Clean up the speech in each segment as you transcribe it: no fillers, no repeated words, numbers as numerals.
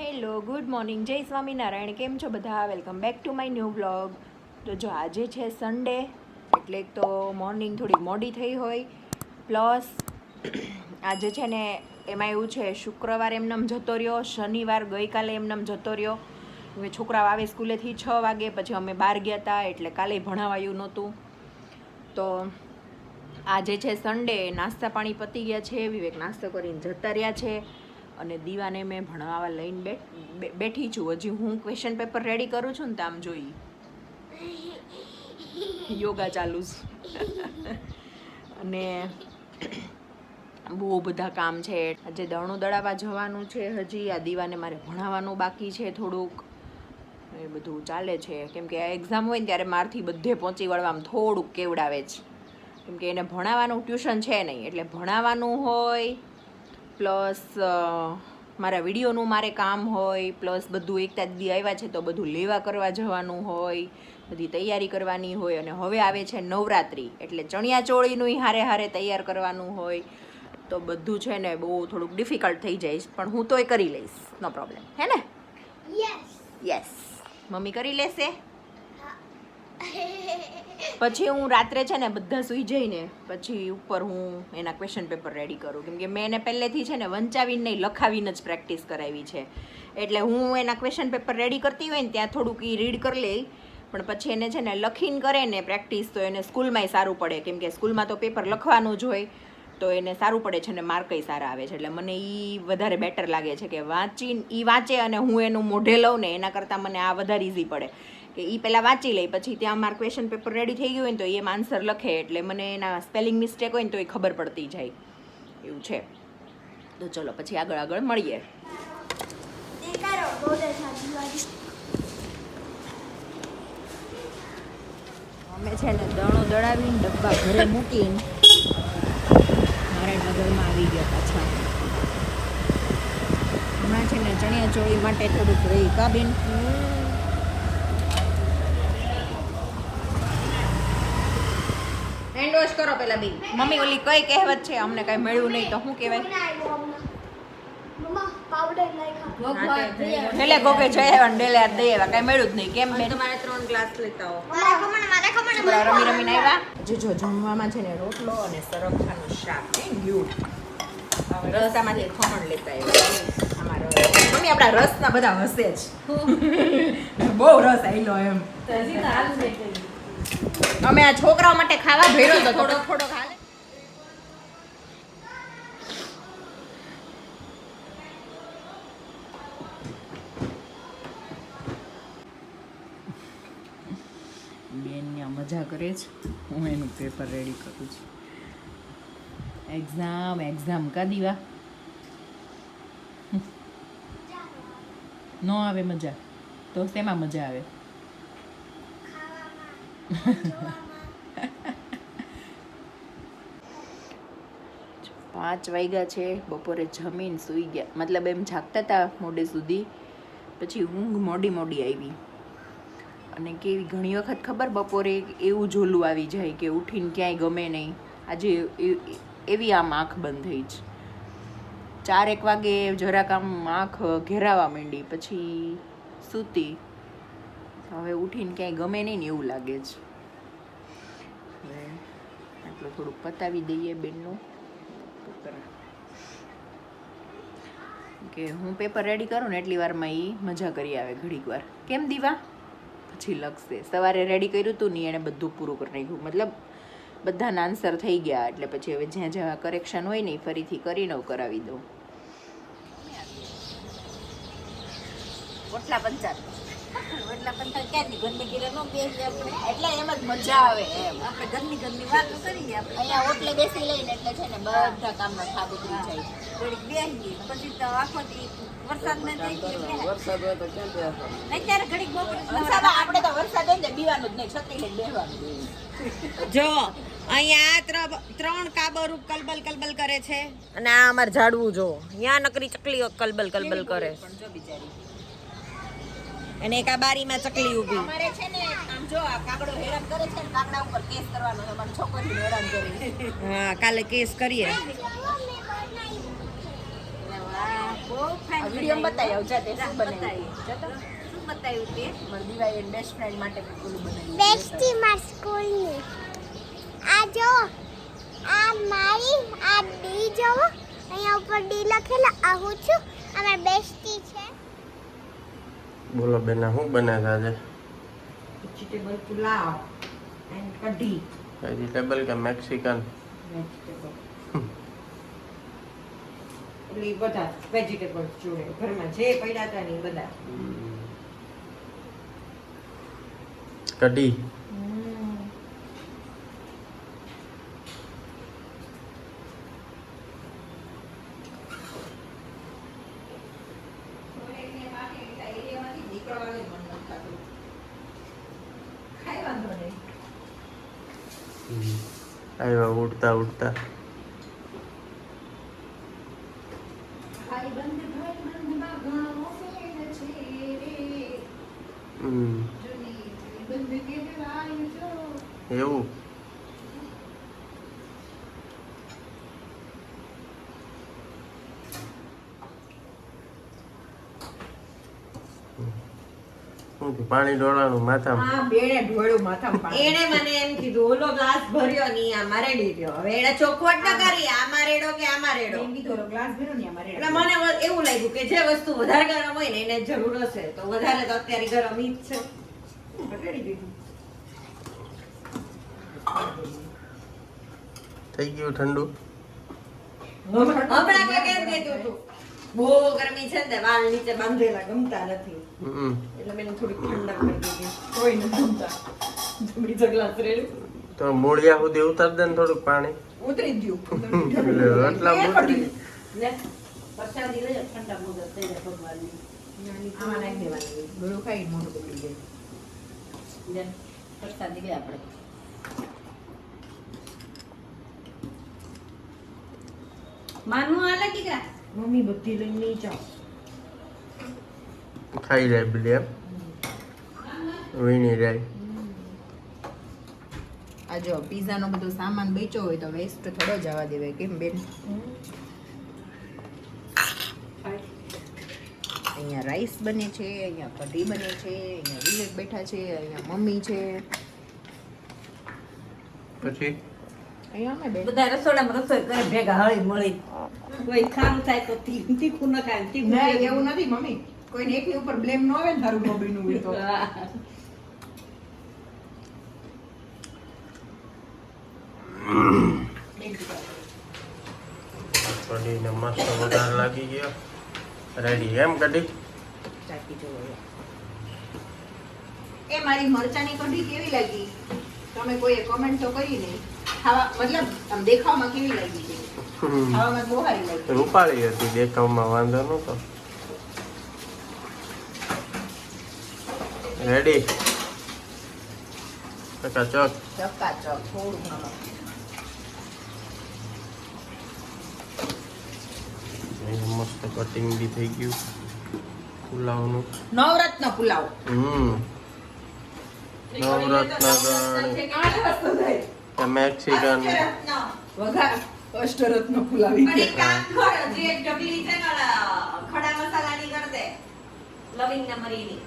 Hello good morning, જય સ્વામિનારાયણ. કેમ છો બધા? Welcome back to my new vlog. તો જો આજે છે સન્ડે, એટલે તો મોર્નિંગ થોડી મોડી થઈ હોય, પ્લસ આજે છે ને એમાં એવું છે શુક્રવાર એમનેમ જતો રહ્યો, શનિવાર ગઈકાલે એમનેમ જતો રહ્યો. હવે છોકરાઓ આવે સ્કૂલેથી 6 વાગે, પછી અમે બહાર ગયા હતા એટલે કાલે ભણાવાયું નહોતું. તો આજે છે સન્ડે, નાસ્તા પાણી પતી ગયા છે, વિવેક નાસ્તો કરીને જતા રહ્યા છે અને દીવાને મેં ભણાવવા લઈને બેઠી છું. હજી હું ક્વેશ્ચન પેપર રેડી કરું છું ને તો આમ જોઈ યોગા ચાલુ છે અને બહુ બધા કામ છે. આજે દળણું દળાવવા જવાનું છે, હજી આ દીવાને મારે ભણાવવાનું બાકી છે થોડુંક, એ બધું ચાલે છે. કેમ કે આ એક્ઝામ હોય ને ત્યારે મારથી બધે પહોંચી વળવામાં થોડુંક કેવડાવે છે, કેમ કે એને ભણાવવાનું ટ્યુશન છે નહીં, એટલે ભણાવવાનું હોય પ્લસ મારા વિડીયોનું મારે કામ હોય, પ્લસ બધું એકતા દીદી આવ્યા છે તો બધું લેવા કરવા જવાનું હોય, બધી તૈયારી કરવાની હોય. અને હવે આવે છે નવરાત્રિ, એટલે ચણિયા ચોળીનું હારે હારે તૈયાર કરવાનું હોય, તો બધું છે ને બહુ થોડુંક ડિફિકલ્ટ થઈ જાય, પણ હું તોય કરી લઈશ, નો પ્રોબ્લેમ, હે ને? યસ, મમ્મી કરી લેશે. પછી હું રાત્રે છે ને બધા સૂઈ જઈને પછી ઉપર હું એના ક્વેશ્ચન પેપર રેડી કરું, કેમ કે મેં એને પહેલેથી છે ને વંચાવીને નહીં લખાવીને જ પ્રેક્ટિસ કરાવી છે. એટલે હું એના ક્વેશ્ચન પેપર રેડી કરતી હોય ને ત્યાં થોડુંક એ રીડ કરી લે, પણ પછી એને છે ને લખીને કરે ને પ્રેક્ટિસ તો એને સ્કૂલમાંય સારું પડે, કેમ કે સ્કૂલમાં તો પેપર લખવાનું જ હોય, તો એને સારું પડે છે ને માર્કય સારા આવે છે. એટલે મને એ વધારે બેટર લાગે છે કે વાંચે અને હું એનું મોઢે લઉં ને એના કરતાં મને આ વધારે ઇઝી પડે કે એ પહેલાં વાંચી લે, પછી ત્યાં મારું ક્વેશ્ચન પેપર રેડી થઈ ગયું હોય ને તો એમ આન્સર લખે, એટલે મને એના સ્પેલિંગ મિસ્ટેક હોય ને તો એ ખબર પડતી જાય, એવું છે. તો ચલો પછી આગળ મળીએ. અમે છે ને દણો દળાવીને ડબ્બા ઘરે મૂકીને નારાયણનગરમાં આવી ગયા પાછા. હમણાં છે ને ચણિયા ચોળી માટે થોડુંક રહી કાબીન. હેન્ડ વોશ કરો પેલા બી. મમ્મી ઓલી કઈ કહેવત છે, અમને કઈ મળ્યું નહીં તો શું કહેવાય? ઢેલે ગોગે જયા ઢેલે દઈ આવ્યા, કઈ મળ્યું જ નહીં. કેમ બેન? તમારે 3 ગ્લાસ લેતા હો. રમીને આવ્યા. જો જમવામાં છે ને રોટલો અને સરગવાનું શાક થઈ ગયું. રસ્તામાંથી ખમણ લેતા આવ્યા. અમારો મમ્મી આપણા રસના બધા હસે જ બહુ રસ આયલો એમ. અમે આ છોકરાઓ માટે ખાવા ભેરો તો થોડો ખાલે. બેન ત્યાં મજા કરે છે, હું એનું પેપર રેડી કરું છું. એક્ઝામ કા દીવા ન આવે મજા તો શેમાં મજા આવે? 5 વાગ્યા છે, બપોરે જમીન સૂઈ ગયા, મતલબ એમ જાગતા હતા મોડે સુધી, પછી ઊંઘ મોડી આવી. અને કેવી ઘણી વખત ખબર બપોરે એવું ઝોલું આવી જાય કે ઉઠીને ક્યાંય ગમે નહીં. આજે એવી આમ આંખ બંધ થઈ જ 4-1 વાગે જરાક આમ આંખ ઘેરાવા માંડી, પછી સૂતી. હવે ઉઠીને ક્યાંય ગમે નહીં ને એવું લાગે છે. હવે આટલું થોડુંક પતાવી દઈએ બેનનું પેપર, કે હું પેપર રેડી કરું ને એટલી વારમાં એ મજા કરી આવે ઘડીક વાર. કેમ દીવા? પછી લખશે. સવારે રેડી કર્યું હતું ને એણે બધું પૂરું કરી નાખ્યું, મતલબ બધાના આન્સર થઈ ગયા, એટલે પછી હવે જ્યાં કરેક્શન હોય ને ફરીથી કરીને કરાવી દઉં. ઓટલા પંચાયત ક્યાંની ગંદકી નો બેસી આપણે, એટલે એમ જ મજા આવે એમ. આપણે ઘરની વાતો કરીએ, આપણે અહીંયા ઓટલે બેસી લઈને એટલે છે ને બધા કામમાં થાક ઉતરી જાય. થોડીક બેસી પછી તો આખો વરસાદ હોય તો ક્યાં બેસવાનું? અત્યારે ઘડીક વરસાદ, આપણે તો વરસાદ હોય ને બીવાનું જ નહીં, છત્રી લઈને બેસવાનું. જો અહીંયા 3 કાબરો કલબલ કરે છે, અને આ અમારે ઝાડવું જો ત્યાં નકરી ચકલીઓ કલબલ કરે. પણ જો બિચારી અને એક આ બારીમાં ચકલી ઊભી. અમારે છે ને આમ જો આ કાગડો હેરાન કરે છે ને, કાગડા ઉપર કેસ કરવાનો છે, અમારી છોકરીને હેરાન કરી. હા, કાલે કેસ કરીએ. આ વિડીયો બતાવી આવ જાતે શું બનાવ્યું શું બતાવ્યું તે મારી દિવાળી બેસ્ટ ફ્રેન્ડ માટે ઓલું બનાવ્યું બેસ્ટી માર સ્કૂલની આ જો આ મારી આ ડી જો અહીંયા ઉપર ડી લખેલો આ હું છું આ મારી બેસ્ટી છે. બોલો બેના શું બનાવ્યા આજે? Vegetable pulao and kadhi vegetable કે મેક્સિકન? વેજીટેબલ એટલે ઈ બધા વેજીટેબલ્સ જોડે ઘરમાં જે પડ્યા હતા ને એ બધા કઢી. આવ્યા ઉડતા ઉડતા. એવું પાણી ઢોળવાનું માથામાં. હા બેને ઢોળ્યું માથામાં પાણી. એને મને એમ કીધું ઓલો ગ્લાસ ભર્યો ની આમાં રેડી રહ્યો. હવે એને ચોખવટ ન કરી આમાં રેડો કે આમાં રેડો. એમ કીધું ઓલો ગ્લાસ ભર્યો ને અમારે એટલે મને એવું લાગ્યું કે જે વસ્તુ વધારે ગરમ હોય ને એને જરૂર હશે તો વધારે તો અત્યારે ગરમ ઈ જ છે. રેડી દીધું. થઈ ગયું ઠંડુ. હમણાં કે કેમ કીધું તું બહુ ગરમી છે ને વાળ નીચે બાંધેલા ગમતા નથી એટલે મેં થોડીક ઠંડક કરી દીધી. કોઈ નથી જમતા બીજો ગ્લાસ રેડ્યું તો મૂળિયા સુધી ઉતાર દે ને થોડુંક પાણી. ઉતરી ગયું એટલે એટલા ઉતરી. લે પ્રસાદી લઈ ઠંડા મુદત થઈ જાય ભગવાનની. આમાં નાખી દેવાની ગળું ખાઈ મોઢું બગડી જાય. લે પ્રસાદી લે આપણે. માનવું હાલે દીકરા મમ્મી બધી લઈને નહીં જાઓ. ખાઈ જાય પેલી એમ વીણી જાય. આ જો પીઝાનો બધો સામાન બેચો હોય તો વેસ્ટ થોડો જવા દેવાય કેમ બેન? અહીંયા રાઈસ બને છે, અહીંયા કઢી બને છે, અહીંયા વિવેક બેઠા છે, અહીંયા મમ્મી છે, પછી અહીંયા અમે બેન. બધા રસોડામાં રસોઈ કરે ભેગા હળી મળી. કોઈ ખારું થાય તો તીખું ન ખાય તીખું ના ખાય. એવું નથી મમ્મી, કોઈને એકની ઉપર બ્લેમ ન આવે ને તારું બબીનું હોય તો. કઢીને મસ્ત વઘાર લાગી ગયો. રેડી એમ કઢી? ચાખી જોવો. એ મારી મરચાની કઢી કેવી લાગી? તમે કોઈએ કમેન્ટ તો કરી નહીં. ખાવા મતલબ આમ દેખાવમાં કેવી લાગી છે? ખાવામાં બહુ સારી લાગી. રૂપાળી હતી, દેખાવમાં વાંધો નતો. રેડી ચકાચક. ચકાચક થોડું ઘણું. મસ્ત કટિંગ બી થઈ ગયું પુલાવનું. નવરત્ન પુલાવ. નવરત્ન કે મેક્સિકન. વઘાર અષ્ટરત્ન પુલાવી પણ એક કામ કર જે એક ઢગલી છે ને ખડા મસાલાની કર દે લવિંગ ને મરીની.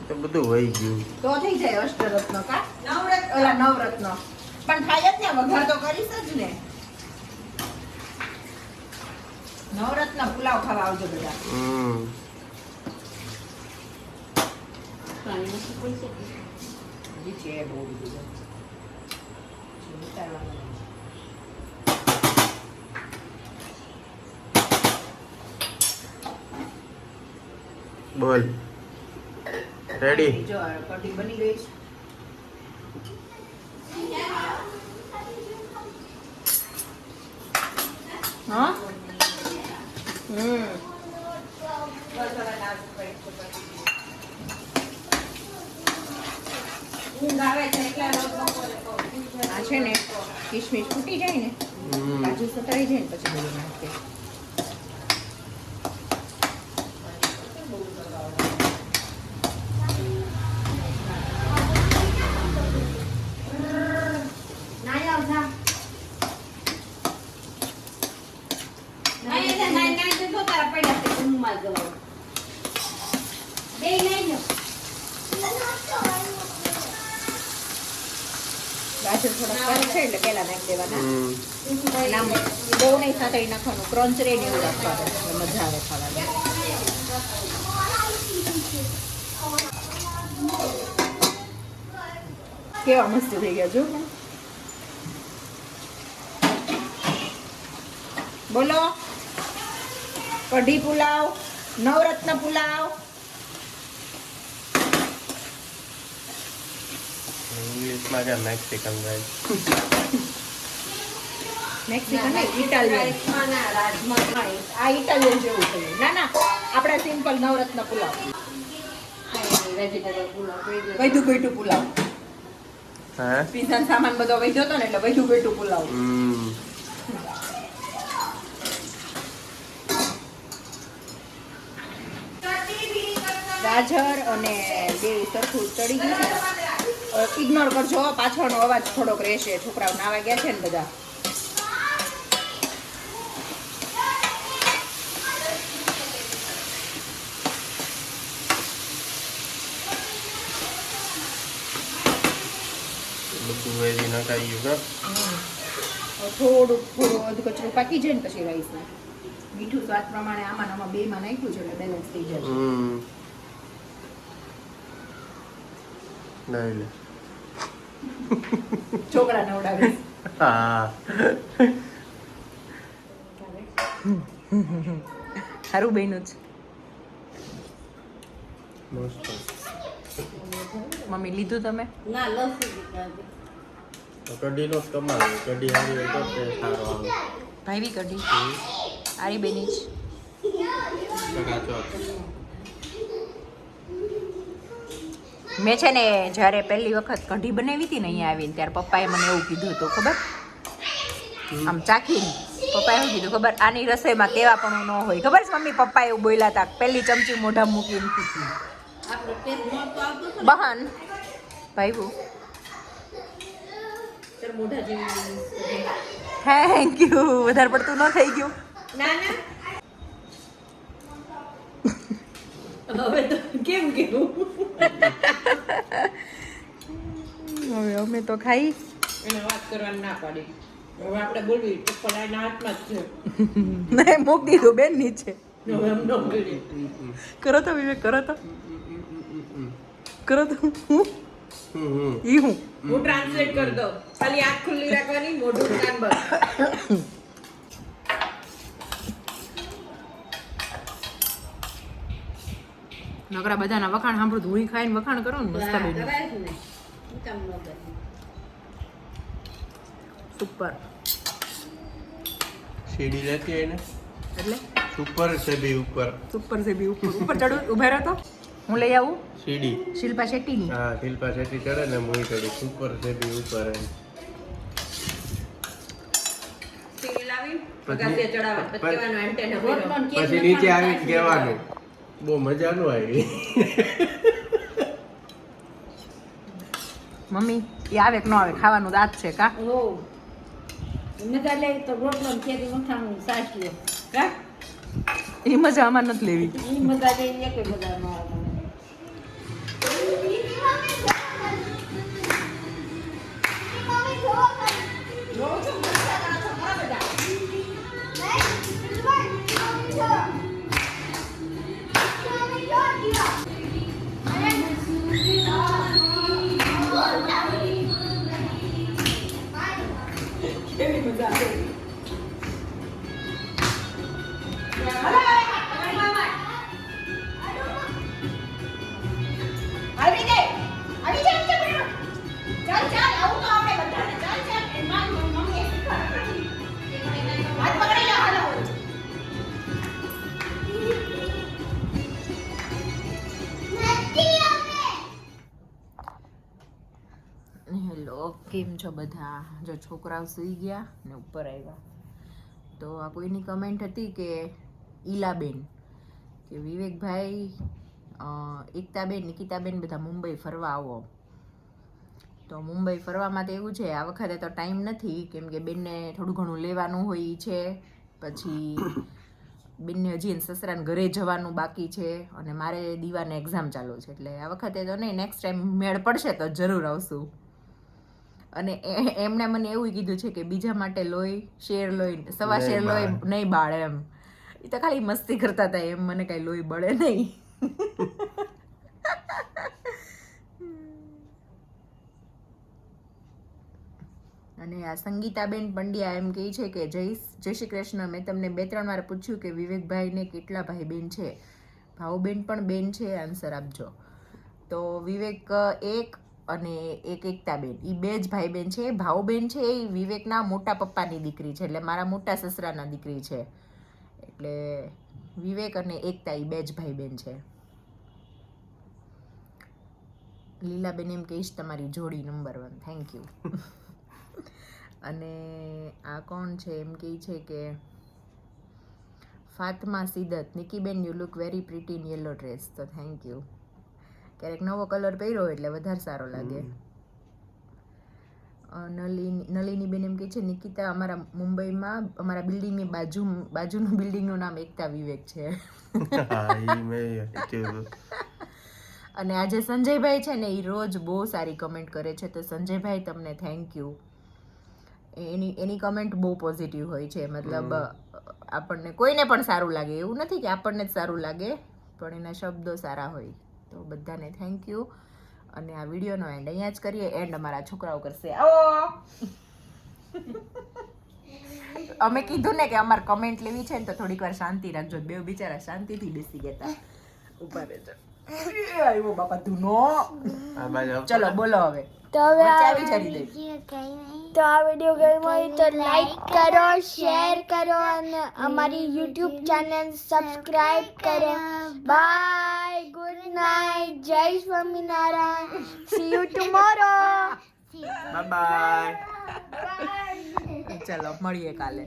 તો બધું વહી ગયું. તો થઈ જાય અષ્ટરત્ન કા નવરત્ન ઓલા નવરત્ન પણ થાય જ ને વઘાર તો કરીશ જ ને. નવરત્ન પુલાવ ખાવા આવજો બધા. પાણી મસ્ત પડી છે. હજી છે બહુ બધું. ઉતારવાનું. બોલ રેડી. જો આ કઢી બની ગઈ છે. હા ઊંઘ આવે છે એટલે રોજ બપોરે તો આ છે ને કિશમિશ ફૂટી જાય ને કાજુ સતરાઈ જાય ને પછી બધું નાખે. નાઈ નાઈ નાઈ તો ગાજર થોડા કર છે એટલે પેલા નાખી દેવાના. અને આમ બહુ નહીં સાતળી નાખવાનું, ક્રંચ રે ને એવું રાખવાનું એટલે મજા આવે ખાવાની. કેવા મસ્ત થઈ ગયા જો. બોલો કઢી પુલાવ, નવરત્ન પુલાવ. ઇંગ્લિશમાં કે મેક્સિકન રાઈસ. મેક્સિકન નહીં, ઇટાલિયન. આ ઇટાલિયન જેવું થયું. ના ના, આપણે સિમ્પલ નવરત્ન પુલાવ, વૈધું ગોઈટું પુલાવ. હે પીઝાનો સામાન બધો વૈધો હતો ને એટલે વૈધું ગોઈટું પુલાવ. ગાજર અને બે સરખું ચડી ગયું છે. ઇગ્નોર કરજો, પાછળનો અવાજ થોડોક રહેશે, છોકરાઓ નાવા ગયા છે ને બધા. બધું વેજી નખાઈ ગયું થોડું થોડું અધ કચરું પાકી જાય ને પછી રાઈસ મીઠું સ્વાદ પ્રમાણે આમાં ને આમાં બેમાં નાખ્યું છે એટલે બેલેન્સ થઈ જશે. લઈ લે. છોકરા નવડાવે. હા સારું બન્યું છે. મસ્ત. મમ્મી લીધું તમે? કઢીનો જ કમાલ. કઢી હારી હોય તો ટેસ્ટ સારો આવે. ભાઈવી કઢી આરી બેની જ. ચકાચક. મેં છે ને જ્યારે પહેલી વખત કઢી બનાવી હતી ને અહીંયા આવીને ત્યારે પપ્પાએ મને એવું કીધું હતું ખબર, આમ ચાખીને પપ્પાએ એવું કીધું ખબર, આની રસોઈમાં કેવા પણ ન હોય ખબર છે મમ્મી? પપ્પા એવું બોલ્યા હતા પહેલી ચમચી મોઢા મૂકીને. બહન ભાઈ થેન્ક યુ. વધારે પડતું ન થઈ ગયું? ના ના હવે તો કેમ કેવું હવે અમે તો ખાઈ. એને વાત કરવાની ના પાડી. હવે આપણે બોલવી ચપ્પલ આના હાથમાં જ છે. નહીં મૂક દીધું બેન નીચે. હવે એમ ન બોલીએ. કરો તો વિવેક, કરો તો કરો તો. ઈ હું હું ટ્રાન્સલેટ કરી દઉં. ખાલી આંખ ખુલ્લી રાખવાની, મોઢું કાન બંધ. નકરા બધાના વખાણ સાંભળું તો હું ખાઈને વખાણ કરો ને મસ્ત બન્યું. સુપર. સીડી લેતી હોય ને એટલે સુપર છે બી ઉપર. સુપર છે બી ઉપર ઉપર ચડું ઉભા રહો તો હું લઈ આવું સીડી. શિલ્પા શેટ્ટીની. હા શિલ્પા શેટ્ટી ચડે ને મુઈ ચડી. સુપર છે બી ઉપર એમ. તેલ આવી પગાસિયા ચડાવવા પછી કહેવાનું એન્ટેના ભર્યો. પછી નીચે આવી કહેવાનું બહુ મજા ન આવી. મમ્મી એ આવે કે ન આવે ખાવાનું દાંત છે કા? હો મજા લે તો રોટલો ને કેરી મખાનું સાસ લે. કા એ મજા આમાં નથી લેવી. ઈ મજા લે એક મજા ન આવે. કેવી મજા આવે. હેલો, કેમ છો બધા? જો છોકરાઓ સૂઈ ગયા ને ઉપર આવ્યા તો આ કોઈની કમેન્ટ હતી કે ઈલાબેન કે વિવેકભાઈ, એકતાબેન, નિકિતાબેન બધા મુંબઈ ફરવા આવો. તો મુંબઈ ફરવામાં તો એવું છે આ વખતે તો ટાઈમ નથી કેમ કે બેનને થોડું ઘણું લેવાનું હોય છે. પછી બેનને હજી એને સસરાને ઘરે જવાનું બાકી છે અને મારે દીવાને એક્ઝામ ચાલુ છે, એટલે આ વખતે તો નહીં, નેક્સ્ટ ટાઈમ મેળ પડશે તો જરૂર આવશું. અને એમણે મને એવું કીધું છે કે બીજા માટે લોહી, શેર લોહી, સવા શેર લોહી નહીં બાળે એમ. એ તો ખાલી મસ્તી કરતા હતા, એમ મને કાંઈ લોહી બળે નહીં. અને આ સંગીતાબેન પંડ્યા એમ કહે છે કે જય શ્રી કૃષ્ણ, મેં તમને 2-3 વાર પૂછ્યું કે વિવેકભાઈને કેટલા ભાઈ બેન છે? ભાવબેન પણ બેન છે, આન્સર આપજો. તો વિવેક એક અને એક એકતાબેન, એ 2 જ ભાઈ બેન છે. ભાવબેન છે એ વિવેકના મોટા પપ્પાની દીકરી છે, એટલે મારા મોટા સસરાના દીકરી છે. એટલે વિવેક અને એકતા એ 2 જ ભાઈ બેન છે. લીલાબેન એમ કહીશ તમારી જોડી નંબર 1, થેન્ક યુ. અને આ કોણ છે એમ કહે છે કે Fatma Siddat, Nikiben you look very pretty in yellow dress. તો થેન્ક યુ. ક્યારેક નવો કલર પહેર્યો એટલે વધારે સારો લાગે. નલિનીબેન એમ કહે છે નિકિતા, અમારા મુંબઈમાં અમારા બિલ્ડિંગની બાજુનું બિલ્ડિંગનું નામ એકતા વિવેક છે. અને આજે સંજયભાઈ છે ને, એ રોજ બહુ સારી કમેન્ટ કરે છે, તો સંજયભાઈ તમને થેન્ક યુ. એની કમેન્ટ બહુ પોઝિટિવ હોય છે, મતલબ આપણને કોઈને પણ સારું લાગે, એવું નથી કે આપણને જ સારું લાગે, પણ એના શબ્દો સારા હોય. તો બધાને થેન્ક યુ. અને આ વિડીયોનો એન્ડ અહીંયા જ કરીએ. એન્ડ અમારા છોકરાઓ કરશે. આવો અમે કીધું ને કે અમારે કમેન્ટ લેવી છે ને તો થોડીક વાર શાંતિ રાખજો. 2 બિચારા શાંતિથી બેસી ગયા. ઉભા રહેજો. આવ્યો બાપા ધૂનો. ચલો બોલો હવે. તો હવે આવી જરી દે. તો આ વિડીયો ગમ્યો હોય તો લાઈક કરો, શેર કરો અને અમારી YouTube ચેનલ સબસ્ક્રાઇબ કરો. બાય, ગુડ નાઇટ, જય Swaminarayan, C you tomorrow. Bye bye. ચલો મળીએ કાલે.